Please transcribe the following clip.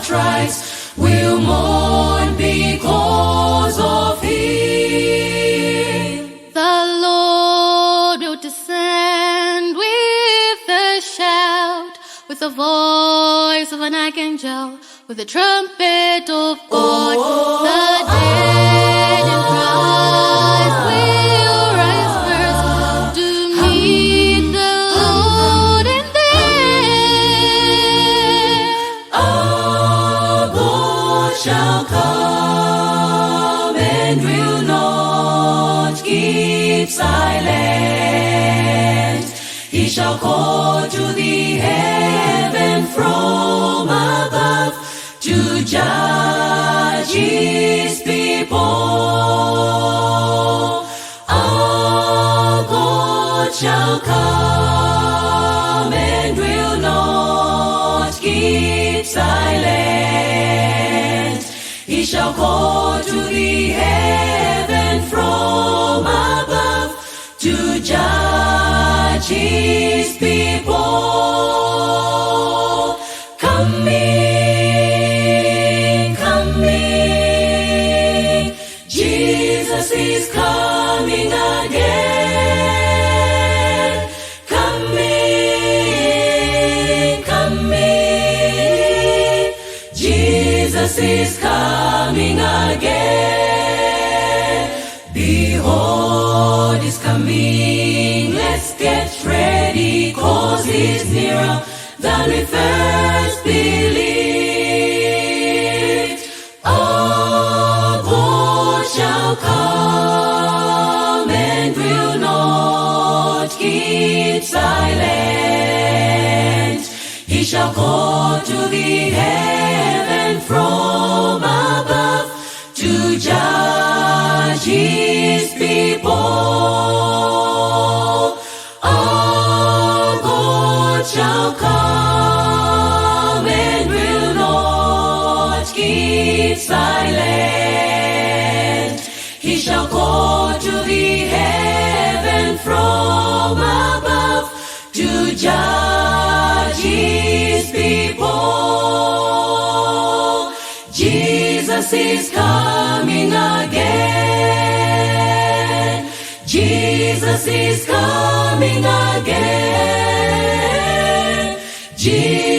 tribes will mourn because of him. The Lord will descend with a shout, with the voice of an archangel, with the trumpet of God. The dead in Christ will rise first to meet the Lord in there. Our God shall come and will not keep silent. He shall call to the heaven from above to judge his people. Our God shall come and will not keep silent. He shall call to the heaven from above to judge his people. Coming, coming, Jesus is coming again. Coming, coming, Jesus is coming again. Behold, he's coming, let's get ready, 'cause he's nearer than we first believed. Our God shall come and will not keep silent. He shall call to the heaven from above to judge his people. Our God shall come and will not keep silent. He shall call to the heaven from above to judge his people. Jesus is coming again. Jesus is coming again. Jesus